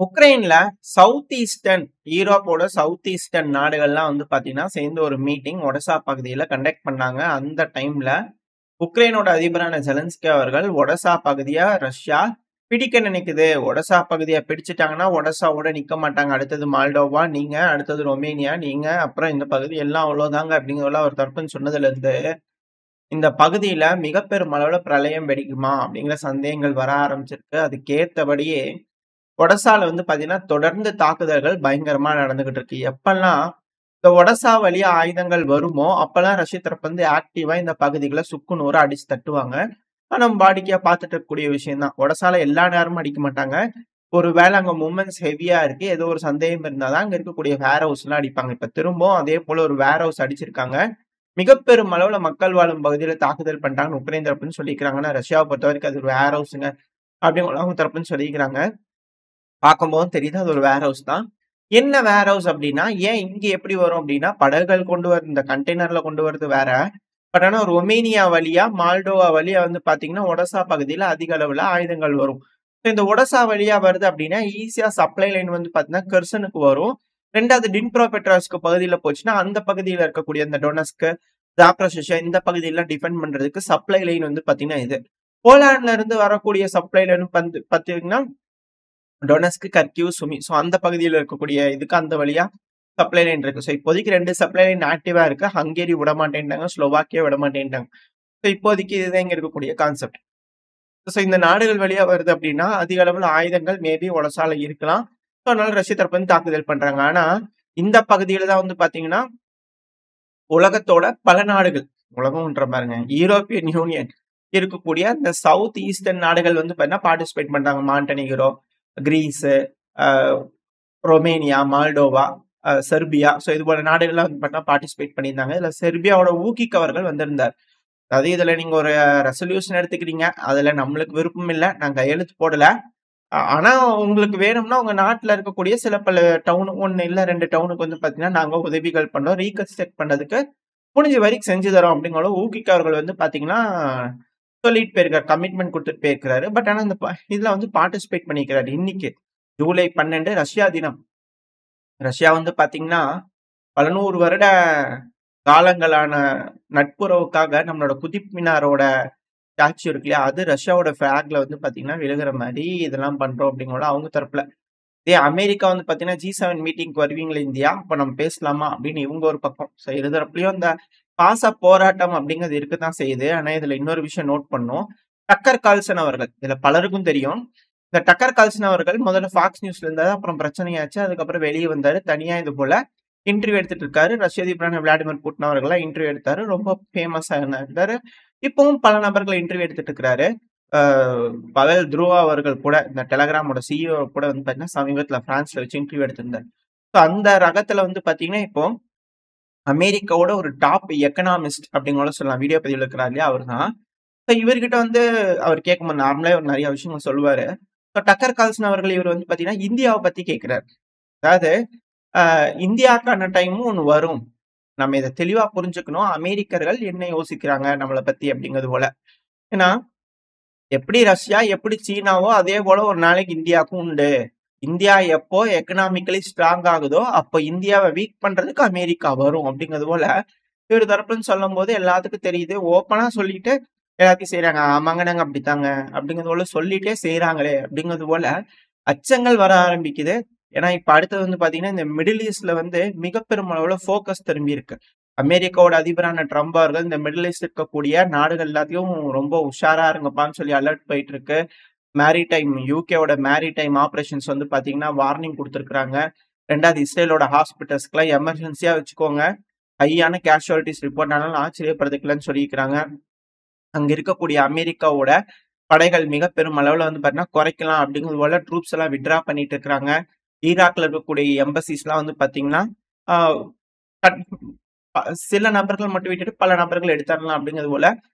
உக்ரைன்ல south eastern யூரோப்போட south eastern நாடுகள்லாம் வந்து பாத்தீங்கன்னா சேர்ந்து ஒரு மீட்டிங் ஒடசா பகுதியில கண்டக்ட் பண்ணாங்க. அந்த டைம்ல உக்ரைனோட அதிபரான ஜெலன்ஸ்கி அவர்கள் ஒடசா பகுதியா ரஷ்யா பிடிக்க நினைக்குது. ஒடசா பகுதியை பிடிச்சிட்டாங்கன்னா ஒடசாவோட நிக்க மாட்டாங்க. அடுத்தது மால்டோவா நீங்க, அடுத்தது ரொமேனியா நீங்க, அப்புறம் இந்த பகுதி எல்லாம் அவ்வளவுதாங்க அப்படிங்கிறதெல்லாம் ஒரு தரப்புன்னு சொன்னதுல இருந்து இந்த பகுதியில மிக பெரும் அளவுல பிரளயம் வெடிக்குமா அப்படிங்கிற சந்தேகங்கள் வர ஆரம்பிச்சிருக்கு. அதுக்கேத்தபடியே ஒடசால வந்து பாத்தீங்கன்னா, தொடர்ந்து தாக்குதல்கள் பயங்கரமா நடந்துகிட்டு இருக்கு. எப்பல்லாம் இந்த ஒடசா வழியா ஆயுதங்கள் வருமோ, அப்பல்லாம் ரஷ்ய தரப்பு வந்து ஆக்டிவா இந்த பகுதிகள சுக்கு நூறா அடிச்சு தட்டுவாங்க. நம்ம வாடிக்கையா பார்த்துட்டு இருக்கக்கூடிய விஷயம் தான். ஒடசால எல்லா நேரமும் அடிக்க மாட்டாங்க. ஒரு வேள அங்க மூவ்மெண்ட்ஸ் ஹெவியா இருக்கு. ஏதோ ஒரு சந்தேகம் இருந்தா தான் அங்க இருக்கக்கூடிய வேர் ஹவுஸ்லாம் அடிப்பாங்க. இப்ப திரும்பவும் அதே போல ஒரு வேர் ஹவுஸ் அடிச்சிருக்காங்க. மிக பெரும் அளவுல மக்கள் வாழும் பகுதியில தாக்குதல் பண்ணிட்டாங்கன்னு உக்ரைன் தரப்புன்னு சொல்லிக்கிறாங்க. ஆனா ரஷ்யாவ பொறுத்தவரைக்கும் அது ஒரு வேர் ஹவுஸ்ங்க அப்படின்னு அவங்க தரப்புன்னு சொல்லிக்கிறாங்க. பார்க்கும்போது தெரியுது அது ஒரு வேர் ஹவுஸ் தான். என்ன வேர் ஹவுஸ் அப்டின்னா, ஏன் இங்க எப்படி வரும் அப்டின்னா, படகுகள் கொண்டு வர இந்த கண்டெய்னர்ல கொண்டு வரது வேற. பட் ஆனா ரொமேனியா வழியா, மால்டோவா வழியா வந்து பார்த்தீங்கன்னா, ஒடசா பகுதியில அதிக அளவுல ஆயுதங்கள் வரும். இந்த ஒடசா வழியா வருது அப்டின்னா, ஈஸியா சப்ளை லைன் வந்து பார்த்தீங்கன்னா, கெர்சனுக்கு வரும். 2வது டின்ப்ரோபெட்ரோவ்ஸ்க் பகுதியில போச்சுன்னா, அந்த பகுதியில இருக்கக்கூடிய இந்த டொனஸ்க், ஜாப்ரோசியா இந்த பகுதியெல்லாம் டிஃபெண்ட் பண்றதுக்கு சப்ளை லைன் வந்து பார்த்தீங்கன்னா இது. போலாண்ட்ல இருந்து வரக்கூடிய சப்ளை லைன் வந்து பார்த்தீங்கன்னா டொனஸ்க், கர்கிவ், சுமி. ஸோ அந்த பகுதியில இருக்கக்கூடிய இதுக்கு அந்த வழியா சப்ளை லைன் இருக்கு. ஸோ இப்போதைக்கு 2 சப்ளை லைன் ஆக்டிவா இருக்கு. ஹங்கேரி விடமாட்டேன்ட்டாங்க. ஸ்லோவாக்கியா விடமாட்டேன்ட்டாங்க. ஸோ இப்போதைக்கு இதுதான் இங்க இருக்கக்கூடிய கான்செப்ட். ஸோ இந்த நாடுகள் வழியா வருது அப்டின்னா, அதிக அளவுல ஆயுதங்கள் மேபி ஒடசால இருக்கலாம். ஸோ அதனால ரஷ்ய தரப்பு வந்து தாக்குதல் பண்றாங்க. ஆனா, இந்த பகுதியில தான் வந்து பார்த்தீங்கன்னா, உலகத்தோட பல நாடுகள், உலகம்ன்ற பாருங்க, யூரோப்பியன் யூனியன் இருக்கக்கூடிய இந்த சவுத் ஈஸ்டர்ன் நாடுகள் வந்து பார்த்தீங்கன்னா பார்ட்டிசிபேட் பண்றாங்க. மான்டெனிகிரோ, கிரீஸு, அ ரொமேனியா, மால்டோவா, செர்பியா. ஸோ இது போல நாடுகள்லாம் வந்து பார்த்தீங்கன்னா பார்ட்டிசிபேட் பண்ணியிருந்தாங்க. இதுல செர்பியாவோட ஊகிக் அவர்கள் வந்திருந்தார். அதாவது இதுல நீங்க ஒரு ரெசல்யூஷன் எடுத்துக்கிறீங்க. அதுல நம்மளுக்கு விருப்பம் இல்ல. நான் கையெழுத்து போடல. ஆனா உங்களுக்கு வேணும்னா உங்க நாட்டுல இருக்கக்கூடிய சில பல டவுன் 1 இல்ல 2 டவுனுக்கு வந்து பார்த்தீங்கன்னா, நாங்க உதவிகள் பண்றோம். ரீகன்ஸ்ட்ரக்ட் பண்றதுக்கு முடிஞ்ச வரைக்கும் செஞ்சு தரோம் அப்படிங்கிற ஊகிக் அவர்கள் வந்து பார்த்தீங்கன்னா, சொல்லிட்டு போயிருக்காரு. கமிட்மெண்ட் குடுத்துட்டு போயிருக்கிறாரு. பட் ஆனா இந்த இதுல வந்து பார்ட்டிசிபேட் பண்ணியிருக்கிறாரு. இன்னைக்கு ஜூலை 12 ரஷ்யா தினம். ரஷ்யா வந்து பார்த்தீங்கன்னா, பல 100 வருட காலங்களான நட்புறவுக்காக நம்மளோட குதிப் மினாரோட ஸ்டாச்சு இருக்கு இல்லையா? அது ரஷ்யாவோட ஃபிளாக்ல வந்து பார்த்தீங்கன்னா, விழுகுற மாரி இதெல்லாம் பண்றோம் அப்படிங்கிறத அவங்க தரப்புல. இதே அமெரிக்கா வந்து பார்த்தீங்கன்னா, G7 மீட்டிங்க்கு வருவீங்களா இந்தியா? அப்ப நம்ம பேசலாமா? அப்படின்னு இவங்க ஒரு பக்கம். ஸோ இரு தரப்புலயும் இந்த பாச போராட்டம் அப்படிங்கிறது இருக்கத்தான் செய்யுது. ஆனா இதுல இன்னொரு விஷயம் நோட் பண்ணணும். டக்கர் கால்சன் அவர்கள், இதுல பலருக்கும் தெரியும். இந்த டக்கர் கால்சன் அவர்கள் முதல்ல ஃபாக்ஸ் நியூஸ்ல இருந்தாரு. அப்புறம் பிரச்சனையாச்சு. அதுக்கப்புறம் வெளிய வந்தாரு. தனியா இது போல இன்டர்வியூ எடுத்துட்டு இருக்காரு. ரஷ்ய அதிபரான விளாடிமிர் புட்டின் அவர்கள்லாம் இன்டர்வியூ எடுத்தாரு. ரொம்ப ஃபேமஸா இருந்தாரு. இப்பவும் பல நபர்கள் இன்டர்வியூ எடுத்துட்டு இருக்கிறாரு. அ பவல் துருவா அவர்கள் கூட இந்த டெலகிராமோட சிஇஓ கூட வந்து பார்த்தீங்கன்னா, சமீபத்தில பிரான்ஸ்ல வச்சு இன்டர்வியூ எடுத்திருந்தார். ஸோ அந்த ரகத்துல வந்து பார்த்தீங்கன்னா, இப்போ அமெரிக்காவோட ஒரு டாப் எக்கனாமிஸ்ட் அப்படின்னு கூட சொல்லலாம். வீடியோ பதிவுல இருக்கிறார் இல்லையா? அவர்தான். ஸோ இவர்கிட்ட வந்து அவர் கேட்கும்போது நார்மலா அவர் நெறைய விஷயங்கள் சொல்லுவாரு. ஸோ டக்கர் கால்சன் அவர்கள் இவர் வந்து பார்த்தீங்கன்னா, இந்தியாவ பத்தி கேட்கிறார். அதாவது இந்தியாக்கான டைமும் ஒண்ணு வரும். நம்ம இத தெளிவா புரிஞ்சுக்கணும். அமெரிக்கர்கள் என்ன யோசிக்கிறாங்க நம்மள பத்தி அப்படிங்கிறது போல. ஏன்னா, எப்படி ரஷ்யா, எப்படி சீனாவோ அதே போல ஒரு நாளைக்கு இந்தியாவுக்கும் உண்டு. இந்தியா எப்போ எக்கனாமிக்கலி ஸ்ட்ராங் ஆகுதோ, அப்ப இந்தியாவ வீக் பண்றதுக்கு அமெரிக்கா வரும் அப்படிங்கிறது போல, இவரு தரப்புலன்னு சொல்லும்போது எல்லாத்துக்கும் தெரியுது. ஓப்பனா சொல்லிட்டு எல்லாத்தையும் செய்றாங்க. ஆமாங்க நாங்க அப்படித்தாங்க அப்படிங்கிறது போல சொல்லிட்டே செய்றாங்களே அப்படிங்கிறது போல அச்சங்கள் வர ஆரம்பிக்குது. ஏன்னா, இப்ப அடுத்தது வந்து பார்த்தீங்கன்னா, இந்த மிடில் ஈஸ்ட்ல வந்து மிக பெரும் அளவுல ஃபோக்கஸ் திரும்பி இருக்கு. அமெரிக்காவோட அதிபரான ட்ரம்ப் அவர்கள் இந்த மிடில் ஈஸ்ட் இருக்கக்கூடிய நாடுகள் எல்லாத்தையும் ரொம்ப உஷாரா இருங்கப்பான்னு சொல்லி அலர்ட் போயிட்டு இருக்கு. மேரிடைம் யுகேவோட மேரிடைம் ஆப்பரேஷன்ஸ் வந்து பார்த்தீங்கன்னா, வார்னிங் குடுத்திருக்காங்க. 2வது இஸ்ரேலோட ஹாஸ்பிட்டல்ஸ்க்குலாம் எமர்ஜென்சியா வச்சுக்கோங்க. ஹையான கேஷுவாலிட்டீஸ் ரிப்போர்ட் ஆனாலும் ஆச்சரியப்படுறதுக்கு இல்லன்னு சொல்லியிருக்கிறாங்க. அங்க இருக்கக்கூடிய அமெரிக்காவோட படைகள் மிக பெரும் அளவுல வந்து பார்த்தீங்கன்னா, குறைக்கலாம் அப்படிங்கிறது போல ட்ரூப்ஸ் எல்லாம் வித்ட்ரா பண்ணிட்டு இருக்கிறாங்க. ஈராக்ல இருக்கக்கூடிய எம்பசிஸ்லாம் வந்து பார்த்தீங்கன்னா, ஆ கட் சில நபர்கள் மட்டும் விட்டுட்டு பல நபர்கள் எடுத்தரலாம் அப்படிங்கிறது போல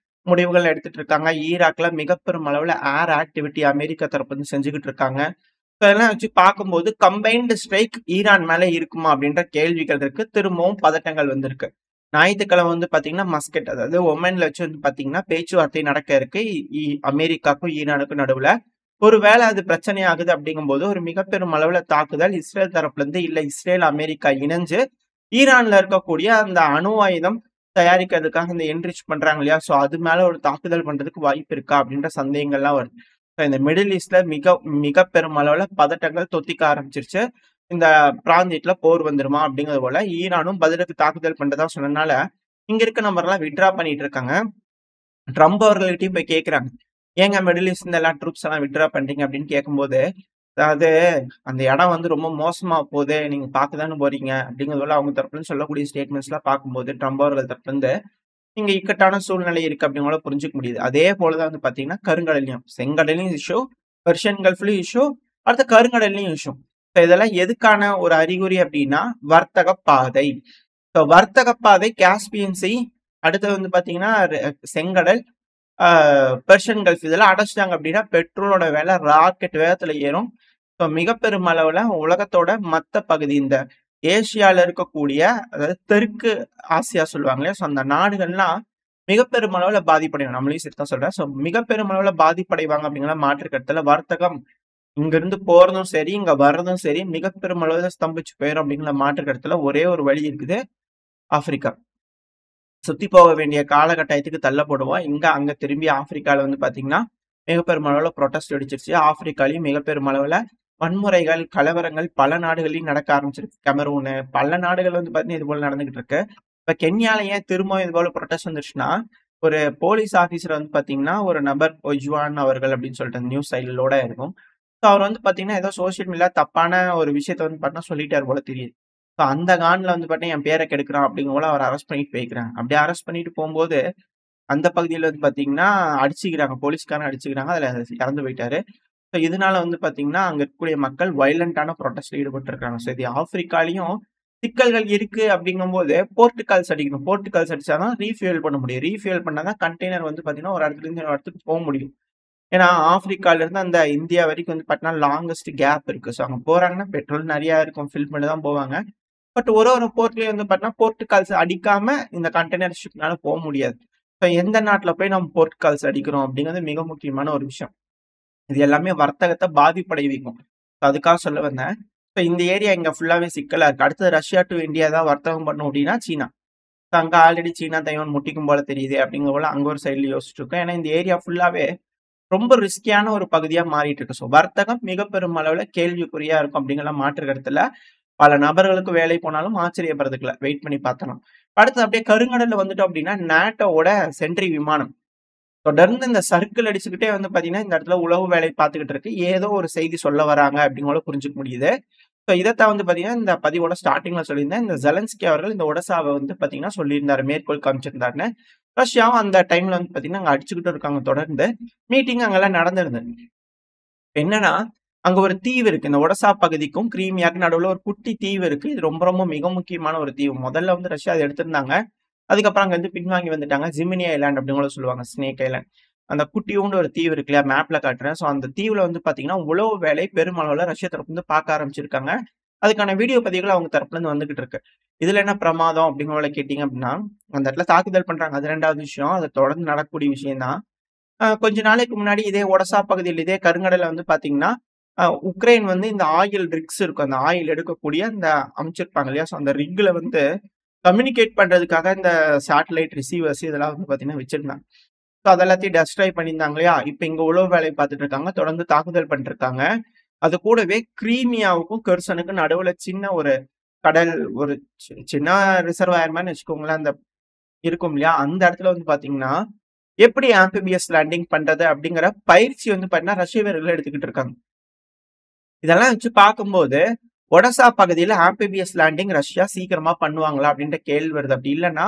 முடிவுகள் எடுத்துட்டு இருக்காங்க. ஈராக்ல மிக பெரும் அளவுல ஏர் ஆக்டிவிட்டி அமெரிக்கா தரப்பு வந்து செஞ்சுகிட்டு இருக்காங்க. ஸோ இதெல்லாம் வச்சு பார்க்கும்போது கம்பைன்டு ஸ்ட்ரைக் ஈரான் மேல இருக்குமா அப்படின்ற கேள்விகள் இருக்கு. திரும்பவும் பதட்டங்கள் வந்திருக்கு. ஞாயித்துக்கிழமை வந்து பார்த்தீங்கன்னா, மஸ்கட் அதாவது ஒமன்ல வச்சு வந்து பார்த்தீங்கன்னா, பேச்சுவார்த்தை நடக்க இருக்கு. அமெரிக்காவுக்கும் ஈரானுக்கும் நடுவுல. ஒருவேளை அது பிரச்சனை ஆகுது அப்படிங்கும்போது ஒரு மிகப்பெரும் அளவுல தாக்குதல் இஸ்ரேல் தரப்புல இருந்து இல்ல இஸ்ரேல் அமெரிக்கா இணைஞ்சு ஈரான்ல இருக்கக்கூடிய அந்த அணு ஆயுதம் தயாரிக்கிறதுக்காக இந்த என்ரிச் பண்றாங்க இல்லையா? சோ அது மேல ஒரு தாக்குதல் பண்றதுக்கு வாய்ப்பு இருக்கா? அப்படின்ற சந்தேகங்கள்லாம் வருது. இந்த மிடில் ஈஸ்ட்ல மிக பெரும் அளவுல பதட்டங்கள் தொத்திக்க ஆரம்பிச்சிருச்சு. இந்த பிராந்தியத்துல போர் வந்துருமா? அப்படிங்கிறது போல ஈரானும் பதிலுக்கு தாக்குதல் பண்றதா சொன்னனால, இங்க இருக்க நபர்லாம் வித்ட்ரா பண்ணிட்டு இருக்காங்க. ட்ரம்ப் அவர்கள்கிட்டயும் போய் கேட்குறாங்க. ஏங்க மிடில் ஈஸ்ட்ல எல்லா ட்ரூப்ஸ் எல்லாம் வித்ட்ரா பண்றீங்க அப்படின்னு கேட்கும்போது, அதாவது அந்த இடம் வந்து ரொம்ப மோசமா போகுது. நீங்க பார்க்க தானே போறீங்க அப்படிங்கிறது போல அவங்க தரப்புல இருந்து சொல்லக்கூடிய ஸ்டேட்மெண்ட்ஸ்லாம் பார்க்கும்போது, ட்ரம்ப் அவர்கள் தரப்புல இருந்து இங்க இக்கட்டான சூழ்நிலை இருக்கு அப்படிங்கறத புரிஞ்சுக்க முடியுது. அதே போல தான் வந்து பார்த்தீங்கன்னா, கருங்கடல்லயும். செங்கடல்லயும் இஷ்யூ, பெர்ஷியன் கல்ஃப்லயும் இஷ்யூ, அடுத்து கருங்கடல்லயும் இஷ்யூ. இதெல்லாம் எதுக்கான ஒரு அறிகுறி அப்படின்னா, வர்த்தக பாதை. வர்த்தக பாதை காஸ்பியன் சி, அடுத்தது வந்து பார்த்தீங்கன்னா, செங்கடல், பெர்ஷியன் கல்ஃப் இதெல்லாம் அடைச்சிட்டாங்க அப்படின்னா, பெட்ரோலோட விலை ராக்கெட் வேகத்துல ஏறும். மிகப்பெரும் அளவுல உலகத்தோட மத்த பகுதி இந்த ஏசியால இருக்கக்கூடிய அதாவது தெற்கு ஆசியா சொல்லுவாங்க இல்லையா? அந்த நாடுகள்லாம் மிகப்பெரும் அளவுல பாதிப்படையும். நம்மளையும் சேர்த்து தான் சொல்றேன். மிகப்பெரும் அளவுல பாதிப்படைவாங்க அப்படிங்கிற மாற்று கருத்துல வர்த்தகம் இங்க இருந்து போறதும் சரி, இங்க வர்றதும் சரி மிகப்பெரும் அளவுல ஸ்தம்பிச்சு போயிரும் அப்படிங்கிற மாற்று கருத்துல ஒரே ஒரு வழி இருக்குது. ஆப்பிரிக்கா. சுத்தி போக வேண்டிய காலகட்டாயத்துக்கு தள்ளப்படுவோம். அங்க திரும்பி ஆப்பிரிக்கால வந்து பாத்தீங்கன்னா, மிகப்பெரும் அளவுல புரொட்டஸ்ட் வெடிச்சிருச்சு. ஆப்பிரிக்காலயும் மிகப்பெரும் அளவுல வன்முறைகள், கலவரங்கள் பல நாடுகள்லயும் நடக்க ஆரம்பிச்சிருக்கு. கெமரூனு, பல நாடுகள் வந்து பாத்தீங்கன்னா, இது போல நடந்துகிட்டு இருக்கு. இப்ப கென்யால ஏன் திரும்பவும் இது போல புரொட்டஸ்ட் வந்துருச்சுன்னா, ஒரு போலீஸ் ஆபீசர் வந்து பாத்தீங்கன்னா, ஒரு நபர் ஒஜ்வான் அவர்கள் அப்படின்னு சொல்லிட்டு நியூஸ் சைட்லோட இருக்கும். அவர் வந்து பாத்தீங்கன்னா, ஏதோ சோசியல் மீடியால தப்பான ஒரு விஷயத்த வந்து பாத்தீங்கன்னா சொல்லிட்டாரு போல தெரியுது. அந்த கான்ல வந்து பாத்தீங்கன்னா, என் பேரை கெடுக்கிறான் அப்படிங்கும் போல அவர் அரெஸ்ட் பண்ணிட்டு போய்க்கிறாங்க. அப்படி அரெஸ்ட் பண்ணிட்டு போகும்போது, அந்த பகுதியில வந்து பாத்தீங்கன்னா, அடிச்சுக்கிறாங்க. போலீஸ்காரன் அடிச்சுக்கிறாங்க. அதுல இறந்து போயிட்டாரு. இதனால வந்து பாத்தீங்கன்னா, அங்க இருக்கக்கூடிய மக்கள் வயலன்ட்டான புரொட்டஸ்ட்ல ஈடுபட்டிருக்காங்க. இது ஆப்பிரிக்காலயும் சிக்கல்கள் இருக்கு அப்படிங்கும்போது, போர்ட் கால்ஸ் அடிக்கணும். போர்ட் கால்ஸ் அடிச்சா தான் ரீஃபியூல் பண்ண முடியும். ரீஃபியூல் பண்ணா தான் கண்டெய்னர் வந்து பாத்தீங்கன்னா, ஒரு இடத்துல இருந்து இன்னொரு இடத்துக்கு போ முடியும். ஏன்னா, ஆப்பிரிக்கால இருந்து அந்த இந்தியா வரைக்கும் வந்து பாத்தீங்கன்னா, லாங்கஸ்ட் கேப் இருக்கு. அங்க போறாங்கன்னா பெட்ரோல் நெறைய இருக்கும். ஃபில் பண்ணி தான் போவாங்க. பட் ஒரு போர்ட்லயும் வந்து பாத்தீங்கன்னா, போர்ட் கால்ஸ் அடிக்காம இந்த கண்டெய்னர் ஷிப்னால போ முடியாது. எந்த நாட்டுல போய் நம்ம போர்ட் கால்ஸ் அடிக்கிறோம் அப்படிங்கிறது மிக முக்கியமான ஒரு விஷயம். இது எல்லாமே வர்த்தகத்த பாதிப்படை வைக்கும். அதுக்காக சொல்ல வந்தேன். இந்த ஏரியா இங்க ஃபுல்லாவே சிக்கலா இருக்கு. அடுத்தது ரஷ்யா டூ இந்தியா தான் வர்த்தகம் பண்ணும் அப்படின்னா சீனா. அங்க ஆல்ரெடி சீனா, தைவான் முட்டிக்கும் போல தெரியுது அப்படிங்கிற போல அங்க ஒரு சைடுல யோசிச்சுட்டு இருக்கோம். ஏன்னா இந்த ஏரியா ஃபுல்லாவே ரொம்ப ரிஸ்கியான ஒரு பகுதியா மாறிட்டு இருக்கு. வர்த்தகம் மிக பெரும் அளவுல கேள்விக்குறியா இருக்கும் அப்படிங்கிற மாற்று கருத்துல பல நபர்களுக்கு வேலை போனாலும் ஆச்சரியப்படுறதுக்கு இல்ல. வெயிட் பண்ணி பார்த்தலாம். அடுத்து அப்படியே கருங்கடல்ல வந்துட்டோம் அப்படின்னா, நேட்டோவோட சென்ட்ரி விமானம் தொடர்ந்து இந்த சர்க்கிள் அடிச்சுக்கிட்டே வந்து பாத்தீங்கன்னா, இந்த இடத்துல உளவு வேலை பார்த்துக்கிட்டு இருக்கு. ஏதோ ஒரு செய்தி சொல்ல வராங்க அப்படிங்கறத புரிஞ்சுக்க முடியுது. இதத்தான் வந்து பாத்தீங்கன்னா, இந்த பதிவோட ஸ்டார்ட்டிங்ல சொல்லியிருந்தேன். இந்த ஜெலன்ஸ்கி அவர்கள் இந்த ஒடசாவ வந்து பாத்தீங்கன்னா சொல்லியிருந்தாரு. மேற்கோள் காமிச்சிருந்தாருன்னு. ரஷ்யாவும் அந்த டைம்ல வந்து பாத்தீங்கன்னா, அங்க அடிச்சுக்கிட்டு இருக்காங்க தொடர்ந்து. மீட்டிங் அங்கெல்லாம் நடந்திருந்தது. என்னன்னா, அங்க ஒரு தீவு இருக்கு. இந்த ஒடசா பகுதிக்கும் கிரீமியாக்கும் நடுவுல ஒரு குட்டி தீவு இருக்கு. இது ரொம்ப ரொம்ப மிக முக்கியமான ஒரு தீவு. முதல்ல வந்து ரஷ்யா அத எடுத்திருந்தாங்க. அதுக்கப்புறம் அங்க இருந்து பின்வாங்கி வந்துட்டாங்க. ஜிமினி ஐலாண்ட் அப்படின்னு கூட சொல்லுவாங்க. Snake island. அந்த குட்டியூண்டு ஒரு தீவு இருக்கு இல்லையா? மேப்ல காட்டுறேன். அந்த தீவுல வந்து பாத்தீங்கன்னா, உளவு வேலை பெருமளவுல ரஷ்யா தரப்புல இருந்து பார்க்க ஆரம்பிச்சிருக்காங்க. அதுக்கான வீடியோ பதிவுகள் அவங்க தரப்புல இருந்து வந்துகிட்டு இருக்கு. இதுல என்ன பிரமாதம் அப்படிங்கிற கேட்டீங்க அப்படின்னா, அந்த இடத்துல தாக்குதல் பண்றாங்க. அது 2வது விஷயம். அது தொடர்ந்து நடக்கக்கூடிய விஷயம் தான். கொஞ்ச நாளைக்கு முன்னாடி இதே ஒடசா பகுதியில், இதே கருங்கடல்ல வந்து பாத்தீங்கன்னா, உக்ரைன் வந்து இந்த ஆயில் ரிக்ஸ் இருக்கும். அந்த ஆயில் எடுக்கக்கூடிய அந்த அமைச்சிருப்பாங்க இல்லையா? அந்த ரிக்ல வந்து கம்யூனிகேட் பண்றதுக்காக இந்த சேட்டலைட் ரிசீவர்ஸ் இதெல்லாம் வந்து பாத்தீங்கன்னா வச்சிருந்தாங்க. அது எல்லாத்தையும் டெஸ்ட்ராய் பண்ணியிருந்தாங்க இல்லையா? இப்ப இங்க உளவு வேலை பார்த்துட்டு இருக்காங்க. தொடர்ந்து தாக்குதல் பண்ணிட்டு இருக்காங்க. அது கூடவே கிரீமியாவுக்கும் கெர்சனுக்கும் நடுவுல சின்ன ஒரு கடல் ஒரு சின்ன ரிசர்வாயர் மாதிரி வச்சுக்கோங்களேன். அந்த இருக்கும் இல்லையா? அந்த இடத்துல வந்து பாத்தீங்கன்னா, எப்படி ஆம்பிபியஸ் லேண்டிங் பண்றது அப்படிங்கிற பயிற்சி வந்து பாத்தீங்கன்னா, ரஷ்ய வீரர்கள் எடுத்துக்கிட்டு இருக்காங்க. இதெல்லாம் வச்சு பார்க்கும்போது, ஒடசா பகுதியில ஆம்பிபியஸ் லேண்டிங் ரஷ்யா சீக்கிரமா பண்ணுவாங்களா? அப்படின்ற கேள்வி வருது. அப்படி இல்லன்னா,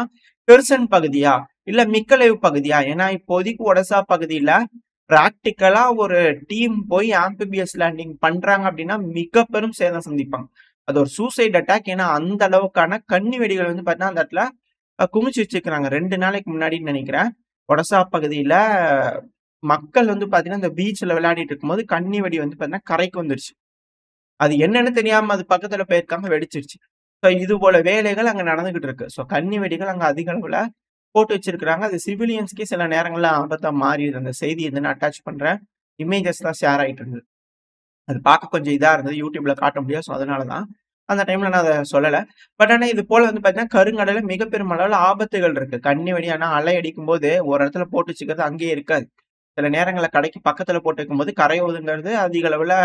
கெர்சன் பகுதியா? இல்ல மிக்கலேவ் பகுதியா? ஏன்னா இப்போதைக்கு ஒடசா பகுதியில பிராக்டிகலா ஒரு டீம் போய் ஆம்பிபியஸ் லேண்டிங் பண்றாங்க அப்படின்னா, மிக பெரும் சேதம் சந்திப்பாங்க. அது ஒரு சூசைட் அட்டாக். ஏன்னா அந்த அளவுக்கான கண்ணி வெடிகள் வந்து பாத்தீங்கன்னா, அந்த இடத்துல குமிச்சு வச்சிருக்காங்க. 2 நாளைக்கு முன்னாடின்னு நெனைக்கிறேன். ஒடசா பகுதியில மக்கள் வந்து பாத்தீங்கன்னா, இந்த பீச்ல விளையாடிட்டு இருக்கும்போது கண்ணி வெடி வந்து பாத்தீங்கன்னா, கரைக்கு வந்துருச்சு. அது என்னன்னு தெரியாம அது பக்கத்துல போயிருக்காம வெடிச்சிருச்சு. இது போல வேலைகள் அங்க நடந்துகிட்டு இருக்கு. கண்ணி வெடிகள் அங்க அதிக அளவுல போட்டு வச்சிருக்காங்க. அது சிவிலியன்ஸ்க்கே சில நேரங்கள்ல ஆபத்தா மாறிடுது. அந்த செய்தி இதுன்னு அட்டாச் பண்றேன். இமேஜஸ் தான் ஷேர் ஆயிட்டு இருந்தது. அது பார்க்க கொஞ்சம் இதா இருந்தது. YouTubeல காட்ட முடியாது. ஸோ அதனால தான். அந்த டைம்ல நான் அத சொல்லல. பட் ஆனா இது போல வந்து பார்த்தீங்கன்னா, கருங்கடல்ல மிக பெரும் அளவுல ஆபத்துகள் இருக்கு. கண்ணி வெடி ஆனா அலை அடிக்கும்போது ஒரு இடத்துல போட்டு வச்சுக்கிறது அங்கேயே இருக்காது. சில நேரங்கள்ல கடைக்கு பக்கத்துல போட்டு வைக்கும்போது கரையோதுங்கிறது அதிக அளவுல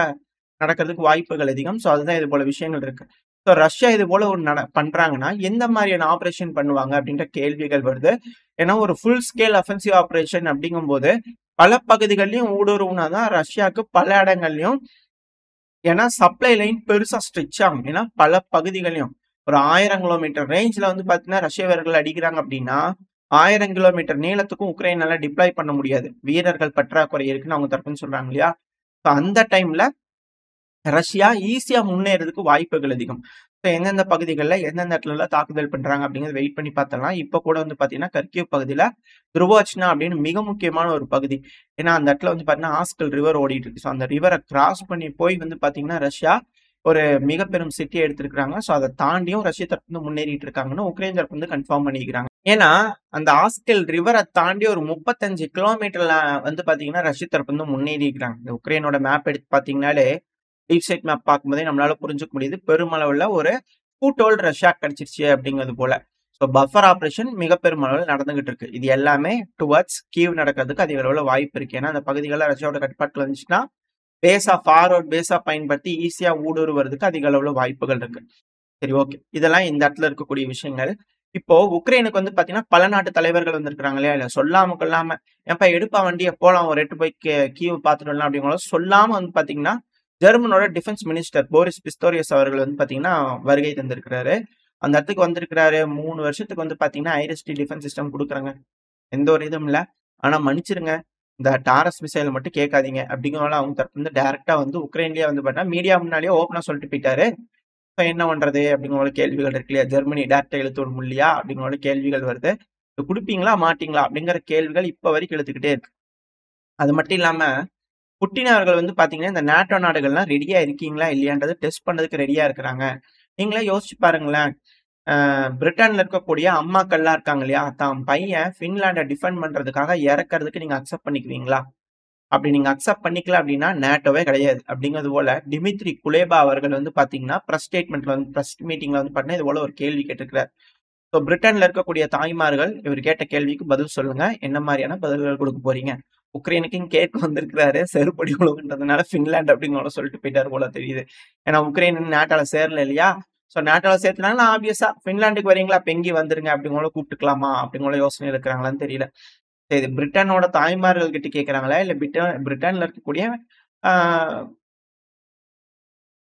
நடக்கிறதுக்கு வாய்ப்புகள் அதிகம். ஸோ அதுதான் இது போல விஷயங்கள் இருக்கு. ஸோ ரஷ்யா இது போல ஒரு பண்றாங்கன்னா, எந்த மாதிரியான ஆப்பரேஷன் பண்ணுவாங்க அப்படின்ற கேள்விகள் வருது. ஏன்னா ஒரு ஃபுல் ஸ்கேல் அஃபென்சிவ் ஆப்பரேஷன் அப்படிங்கும்போது, பல பகுதிகள்லயும் ஊடுருவுனா தான் ரஷ்யாவுக்கு பல இடங்கள்லயும் ஏன்னா சப்ளை லைன் பெருசா ஸ்ட்ரெச் ஆகும். ஏன்னா பல பகுதிகளையும் ஒரு 1000 கிலோமீட்டர் ரேஞ்ச்ல வந்து பார்த்தீங்கன்னா, ரஷ்ய வீரர்கள் அடிக்கிறாங்க அப்படின்னா, 1000 கிலோமீட்டர் நீளத்துக்கும் உக்ரைனால டிப்ளாய் பண்ண முடியாது. வீரர்கள் பற்றாக்குறை இருக்குன்னு அவங்க தரப்புன்னு சொல்றாங்க இல்லையா? ஸோ அந்த டைம்ல ரஷ்யா ஈஸியா முன்னேறதுக்கு வாய்ப்புகள் அதிகம். ஸோ எந்தெந்த பகுதிகள்ல, எந்தெந்த இடத்துலலாம் தாக்குதல் பண்றாங்க அப்படிங்கிறத வெயிட் பண்ணி பார்த்தரலாம். இப்ப கூட வந்து பார்த்தீங்கன்னா, கர்கிவ் பகுதியில துருவாச்னா அப்படின்னு மிக முக்கியமான ஒரு பகுதி. ஏன்னா அந்த இடத்துல வந்து பார்த்தீங்கன்னா, ஆஸ்கல் ரிவர் ஓடிட்டு இருக்கு. ஸோ அந்த ரிவர கிராஸ் பண்ணி போய் வந்து பார்த்தீங்கன்னா, ரஷ்யா ஒரு மிக பெரும் சிட்டிய எடுத்திருக்காங்க. ஸோ அத தாண்டியும் ரஷ்ய தரப்பு வந்து முன்னேறிட்டு இருக்காங்கன்னு உக்ரைன் தரப்பு வந்து கன்ஃபார்ம் பண்ணிக்கிறாங்க. ஏன்னா அந்த ஆஸ்கல் ரிவர தாண்டி ஒரு 35 கிலோமீட்டர்ல வந்து பார்த்தீங்கன்னா, ரஷ்ய தரப்பு வந்து முன்னேறி இருக்கிறாங்க. இந்த உக்ரைனோட மேப் எடுத்து பார்த்தீங்கன்னாலே டீப் சைட் மேப் பார்க்கும்போதே நம்மளால புரிஞ்சுக்க முடியுது. பெருமளவுல ஒரு ஃபுட் ஹோல்ட் ரஷ்யாக்கு கிடைச்சிருச்சு அப்படிங்கிறது போல. ஸோ பஃபர் ஆப்பரேஷன் மிக பெருமளவுல நடந்துகிட்டு இருக்கு. இது எல்லாமே டுவர்ட்ஸ் கீவ் நடக்கிறதுக்கு அதிக அளவுல வாய்ப்பு இருக்கு. ஏன்னா அந்த பகுதிகள்ல ரஷ்யாவோட கட்டுப்பாட்டுல இருந்துச்சுன்னா, ஃபார்வர்ட் பேஸா பயன்படுத்தி ஈஸியா ஊடுருவறதுக்கு அதிக அளவுல வாய்ப்புகள் இருக்கு. சரி ஓகே. இதெல்லாம் இந்த இடத்துல இருக்கக்கூடிய விஷயங்கள். இப்போ உக்ரைனுக்கு வந்து பார்த்தீங்கன்னா, பல நாட்டு தலைவர்கள் வந்திருக்காங்க இல்லையா? இல்ல சொல்லாம கொள்ளாம, "ஏன்பா எடுப்பா வண்டிய போலாம் ஒரு எட்டு போய் கீவ் பார்த்துட்டு வரலாம்" அப்படிங்கிற சொல்லாம வந்து பார்த்தீங்கன்னா, ஜெர்மனோட டிஃபென்ஸ் மினிஸ்டர் போரிஸ் பிஸ்டோரியஸ் அவர்கள் வந்து பார்த்தீங்கன்னா, வருகை தந்திருக்கிறாரு. அந்த இடத்துக்கு வந்திருக்கிறாரு. 3 வருஷத்துக்கு வந்து பார்த்தீங்கன்னா, ஐரிஸ்-டி டிஃபென்ஸ் சிஸ்டம் குடுக்குறாங்க. எந்த ஒரு இதுவும் இல்ல. ஆனா மன்னிச்சிருங்க. இந்த டாரஸ் மிசைல் மட்டும் கேட்காதீங்க. அப்படிங்கிறனால அவங்க தரப்புல இருந்து டைரக்ட்டா வந்து உக்ரைன்லயே வந்து பார்த்தீங்கன்னா, மீடியா முன்னாலயே ஓப்பனா சொல்லிட்டு போயிட்டாரு. இப்ப என்ன பண்றது? அப்படிங்கிற ஒரு கேள்விகள் இருக்கு இல்லையா? ஜெர்மனி டைரக்ட்டா இழுத்து விட முடியலையா? அப்படிங்கிற ஒரு கேள்விகள் வருது. இது குடுப்பீங்களா? மாட்டீங்களா? அப்படிங்கிற கேள்விகள் இப்ப வரைக்கும் இழுத்துக்கிட்டே இருக்கு. அது மட்டும் இல்லாம, புட்டின் அவர்கள் வந்து பார்த்தீங்கன்னா, இந்த நேட்டோ நாடுகள்லாம் ரெடியா இருக்கீங்களா? இல்லையான்றத டெஸ்ட் பண்றதுக்கு ரெடியா இருக்கிறாங்க. நீங்களே யோசிச்சு பாருங்களேன். பிரிட்டன்ல இருக்கக்கூடிய அம்மாக்கள்லாம் இருக்காங்க இல்லையா? தான் பையன் ஃபின்லாண்ட டிஃபெண்ட் பண்றதுக்காக இறக்கறதுக்கு நீங்க அக்செப்ட் பண்ணிக்குவீங்களா? அப்படி நீங்க அக்செப்ட் பண்ணிக்கல அப்படின்னா, நேட்டோவே கிடையாது. அப்படிங்கிறது போல டிமித்ரி குலேபா அவர்கள் வந்து பார்த்தீங்கன்னா, பிரஸ் மீட்டிங்ல வந்து பார்த்தீங்கன்னா, இது போல ஒரு கேள்வி கேட்டிருக்கிறார். ஸோ பிரிட்டன்ல இருக்கக்கூடிய தாய்மார்கள் இவர் கேட்ட கேள்விக்கு பதில் சொல்லுங்க. என்ன மாரியான பதில்கள் குடுக்க போறீங்க? உக்ரைனுக்குன்னு கேட்க வந்திருக்கிறாரு. செருப்படி விழுகுன்றதுனால ஃபின்லாண்ட் அப்படிங்கிற சொல்லிட்டு போயிட்டாரு போல தெரியுது. ஏன்னா உக்ரைன் நேட்டோல சேரல இல்லையா? ஸோ நேட்டோல சேர்த்துனாங்கன்னா ஆப்வியஸா ஃபின்லாண்டுக்கு வரீங்களா? அப்ப இங்கேயும் வந்துருங்க அப்படிங்கிற கூப்பிட்டுக்கலாமா? அப்படிங்கிற யோசனை இருக்கிறாங்களான்னு தெரியல. சரி பிரிட்டனோட தாய்மார்கள் கிட்ட கேட்கறாங்களா? இல்ல பிரிட்டன்ல இருக்கக்கூடிய ஆ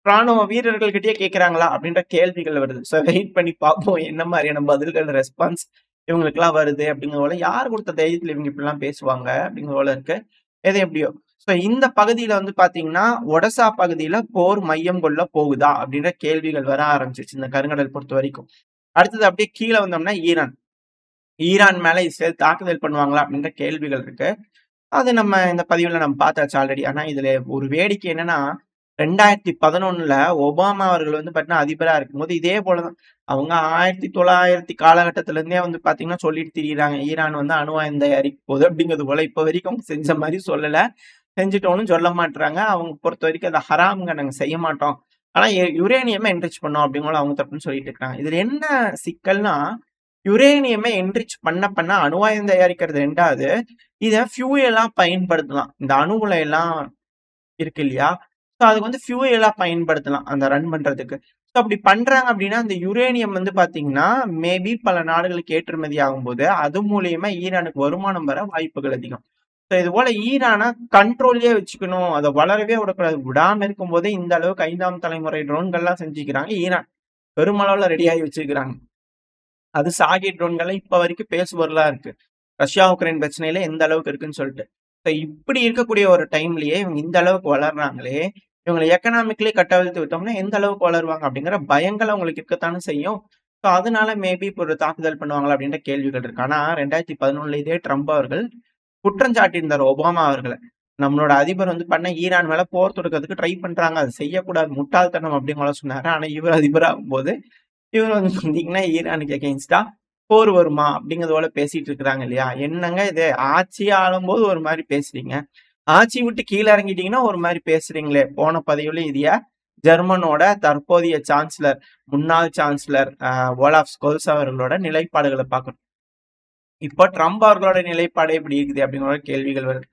ராணுவ வீரர்கள் கிட்டயே கேட்கறாங்களா? அப்படின்ற கேள்விகள் வருது. ஸோ வெயிட் பண்ணி பார்ப்போம். என்ன மாரியான பதில்கள், ரெஸ்பான்ஸ் இவங்களுக்கெல்லாம் வருது அப்படிங்கிற போல, யார் குடுத்த தைரியத்துல இவங்க இப்படிலாம் பேசுவாங்க? அப்படிங்கிற போல இருக்கு. எது எப்படியோ. ஸோ இந்த பகுதியில வந்து பார்த்தீங்கன்னா, ஒடசா பகுதியில போர் மையம் கொள்ள போகுதா? அப்படின்ற கேள்விகள் வர ஆரம்பிச்சுருச்சு. இந்த கருங்கடல் பொறுத்தவரைக்கும். அடுத்தது அப்படியே கீழ வந்தோம்னா ஈரான். ஈரான் மேல இஸ்ரேல் தாக்குதல் பண்ணுவாங்களா? அப்படின்ற கேள்விகள் இருக்கு. அது நம்ம இந்த பதிவுல நம்ம பார்த்தாச்சு ஆல்ரெடி. ஆனா இதுல ஒரு வேடிக்கை என்னன்னா, 2011ல ஒபாமா அவர்கள் வந்து பார்த்தீங்கன்னா, அதிபரா இருக்கும்போது இதே போல தான். அவங்க 1900 காலகட்டத்தில இருந்தே வந்து பார்த்தீங்கன்னா, சொல்லிட்டு திரியிறாங்க. ஈரான் வந்து அணு ஆயுதம் தயாரிக்க போகுது அப்படிங்கிறது போல. இப்ப வரைக்கும் அவங்க செஞ்ச மாரி சொல்லல. செஞ்சுட்டோம்னு சொல்ல மாட்றாங்க. அவங்க பொறுத்தவரைக்கும் அது ஹராம்ங்க நாங்க செய்ய மாட்டோம். ஆனா யுரேனியம என்ரிச் பண்ணோம் அப்படிங்கிற அவங்க தரப்புன்னு சொல்லிட்டு இருக்காங்க. இதுல என்ன சிக்கல்னா, யுரேனியம என்ரிச் பண்ண அணு ஆயுதம் தயாரிக்கிறது 2வது. இத ஃபியூயலா பயன்படுத்தலாம். இந்த அணு உலை எல்லாம் இருக்கு இல்லையா? ஸோ அதுக்கு வந்து ஃபியூயலா பயன்படுத்தலாம். அந்த ரன் பண்றதுக்கு. ஸோ அப்படி பண்றாங்க அப்படின்னா, அந்த யுரேனியம் வந்து பார்த்தீங்கன்னா, மேபி பல நாடுகளுக்கு ஏற்றுமதி ஆகும்போது, அது மூலியமா ஈரானுக்கு வருமானம் வர வாய்ப்புகள் அதிகம். ஸோ இது போல ஈரான கண்ட்ரோல்லயே வச்சுக்கணும். அத வளரவே விடக்கூடாது. விடாம இருக்கும்போதே இந்த அளவுக்கு 5ஆம் தலைமுறை ட்ரோன்கள்லாம் செஞ்சுக்கிறாங்க ஈரான். பெருமளவுல ரெடியாகி வச்சிருக்கிறாங்க. அது சாகி ட்ரோன்கள்லாம் இப்ப வரைக்கும் பேசுபொருளா இருக்கு. ரஷ்யா, உக்ரைன் பிரச்சனையில எந்த அளவுக்கு இருக்குன்னு சொல்லிட்டு. இப்ப இப்படி இருக்கக்கூடிய ஒரு டைம்லயே இவங்க இந்த அளவுக்கு வளர்றாங்களே, இவங்கள எக்கனாமிக்கலி கட்டவிழ்த்து விட்டோம்னா எந்த அளவுக்கு வளருவாங்க அப்படிங்கிற பயங்கள் அவங்களுக்கு இருக்கத்தானே செய்யும். ஸோ அதனால மேபி இப்ப ஒரு தாக்குதல் பண்ணுவாங்களா அப்படின்ற கேள்விகள் இருக்கு. ஆனா 2011ல இதே ட்ரம்ப் அவர்கள் குற்றம் சாட்டியிருந்தார் ஒபாமா அவர்கள. நம்மளோட அதிபர் வந்து பண்ண ஈரான் மேல போர் தொடுக்கிறதுக்கு ட்ரை பண்றாங்க. அது செய்யக்கூடாது முட்டாள்தனம் அப்படிங்கிற சொன்னாரு. ஆனா இவர் அதிபராகும்போது இவரு வந்து பார்த்தீங்கன்னா, ஈரானுக்கு எகெயின்ஸ்டா போர் வருமா? அப்படிங்கிறது போல பேசிட்டு இருக்கிறாங்க இல்லையா? என்னங்க இது ஆட்சி ஆளும்போது ஒரு மாரி பேசுறீங்க. ஆட்சி விட்டு கீழ இறங்கிட்டீங்கன்னா ஒரு மாரி பேசுறீங்களே! போன பதிவுல இதைய ஜெர்மனோட தற்போதைய சான்சலர், முன்னாள் சான்சலர் ஓலாஃப் ஸ்கோல்ஸ் அவர்களோட நிலைப்பாடுகள பார்க்கணும். இப்போ ட்ரம்ப் அவர்களோட நிலைப்பாடு எப்படி இருக்குது? அப்படிங்கிற கேள்விகள் வருது.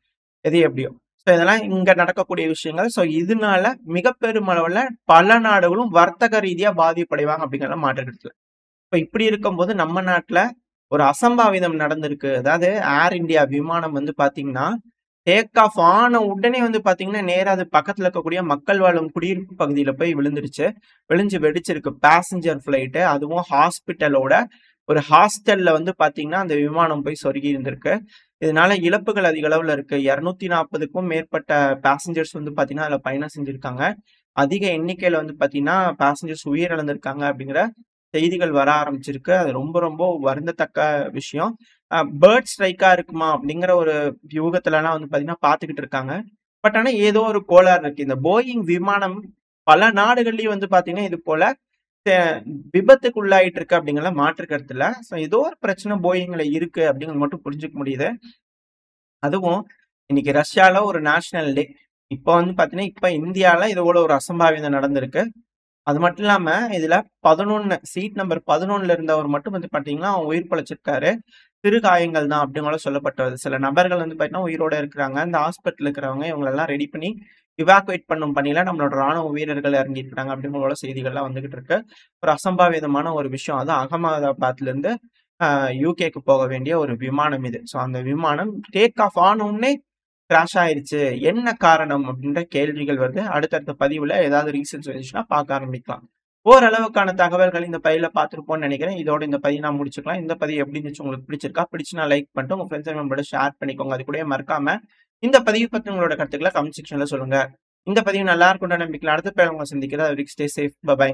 எது எப்படியோ. ஸோ இதெல்லாம் இங்க நடக்கக்கூடிய விஷயங்கள். ஸோ இதனால மிக பெருமளவுல பல நாடுகளும் வர்த்தக ரீதியா பாதிப்படைவாங்க அப்படிங்கிறதுல மாற்று கருத்து இல்ல. இப்ப இப்படி இருக்கும்போது நம்ம நாட்டுல ஒரு அசம்பாவிதம் நடந்திருக்கு. அதாவது ஏர் இந்தியா விமானம் வந்து பாத்தீங்கன்னா, டேக் ஆஃப் ஆன உடனே வந்து பாத்தீங்கன்னா, நேரா அது பக்கத்துல இருக்கக்கூடிய மக்கள் வாழும் குடியிருப்பு பகுதியில போய் விழுந்துருச்சு. விழுந்து வெடிச்சிருக்கு. Passenger flight. அதுவும் ஹாஸ்பிட்டலோட ஒரு ஹாஸ்டல்ல வந்து பாத்தீங்கன்னா, அந்த விமானம் போய் சொருகி இருந்திருக்கு. இதனால இழப்புகள் அதிக அளவுல இருக்கு. 240க்கும் மேற்பட்ட பேசஞ்சர்ஸ் வந்து பாத்தீங்கன்னா, அதுல பயணம் செஞ்சிருக்காங்க. அதிக எண்ணிக்கையில வந்து பாத்தீங்கன்னா, பேசஞ்சர்ஸ் உயிரிழந்திருக்காங்க அப்படிங்கிற செய்திகள் வர ஆரம்பிச்சிருக்கு. அது ரொம்ப ரொம்ப வருந்தத்தக்க விஷயம். பேர்ட் ஸ்ட்ரைக்கா இருக்குமா? அப்படிங்கிற ஒரு யூகத்துலலாம் வந்து பார்த்தீங்கன்னா பார்த்துக்கிட்டு இருக்காங்க. பட் ஆனா ஏதோ ஒரு கோளாறு இருக்கு. இந்த போயிங் விமானம் பல நாடுகள்லயும் வந்து பார்த்தீங்கன்னா, இது போல தெ விபத்துக்கு உள்ளாயிட்டு இருக்கு அப்படிங்கிறதுல மாற்று கருத்து இல்ல. ஸோ ஏதோ ஒரு பிரச்சனை போயிங்ல இருக்கு அப்படிங்கிறது மட்டும் புரிஞ்சுக்க முடியுது. அதுவும் இன்னைக்கு ரஷ்யால ஒரு நேஷனல் டே. இப்ப வந்து பார்த்தீங்கன்னா, இப்ப இந்தியால இது போல ஒரு அசம்பாவிதம் நடந்திருக்கு. அது மட்டும் இல்லாம, இதுல 11 சீட் நம்பர் 11ல இருந்தவர் மட்டும் வந்து பார்த்தீங்கன்னா, உயிர் பிழைச்சிருக்காரு. சிறு காயங்கள் தான் அப்படிங்கூட சொல்லப்பட்டது. சில நபர்கள் வந்து பார்த்தீங்கன்னா, உயிரோட இருக்கிறாங்க. இந்த ஹாஸ்பிட்டல்ல இருக்கிறவங்க இவங்களெல்லாம் ரெடி பண்ணி இவாக்குவேட் பண்ணும் பணியில நம்மளோட ராணுவ வீரர்கள் இறங்கியிருக்காங்க அப்படிங்கிற செய்திகள்லாம் வந்துகிட்டு இருக்கு. ஒரு அசம்பாவிதமான ஒரு விஷயம். அதுவும் அகமதாபாத்ல இருந்து யுகேக்கு போக வேண்டிய ஒரு விமானம் இது. ஸோ அந்த விமானம் டேக் ஆஃப் ஆன உடனே கிராஷ் ஆயிருச்சு. என்ன காரணம்? அப்படின்ற கேள்விகள் வருது. அடுத்தடுத்த பதிவுல ஏதாவது ரீசன்ஸ் வந்துச்சுன்னா பார்க்க ஆரம்பிக்கலாம். ஓரளவுக்கான தகவல்கள் இந்த பதிவுல பார்த்திருப்போம்னு நினைக்கிறேன். இதோட இந்த பதிவு நான் முடிச்சுக்கலாம். இந்த பதிவு எப்படி இருந்துச்சு? உங்களுக்கு பிடிச்சிருக்கா? பிடிச்சுனா லைக் பண்ணிட்டு உங்க ஃப்ரெண்ட்ஸ் அண்ட் மெம்பரோட ஷேர் பண்ணிக்கோங்க. அது கூடவே மறக்காம இந்த பதிவு பத்தி உங்களோட கருத்துக்கள கமெண்ட் செக்ஷன்ல சொல்லுங்க. இந்த பதிவு நல்லா இருக்கும்னு நம்பிக்கையில அடுத்த பதிவுல உங்கள சந்திக்கிறேன். அது வரைக்கும் ஸ்டே சேஃப். பை.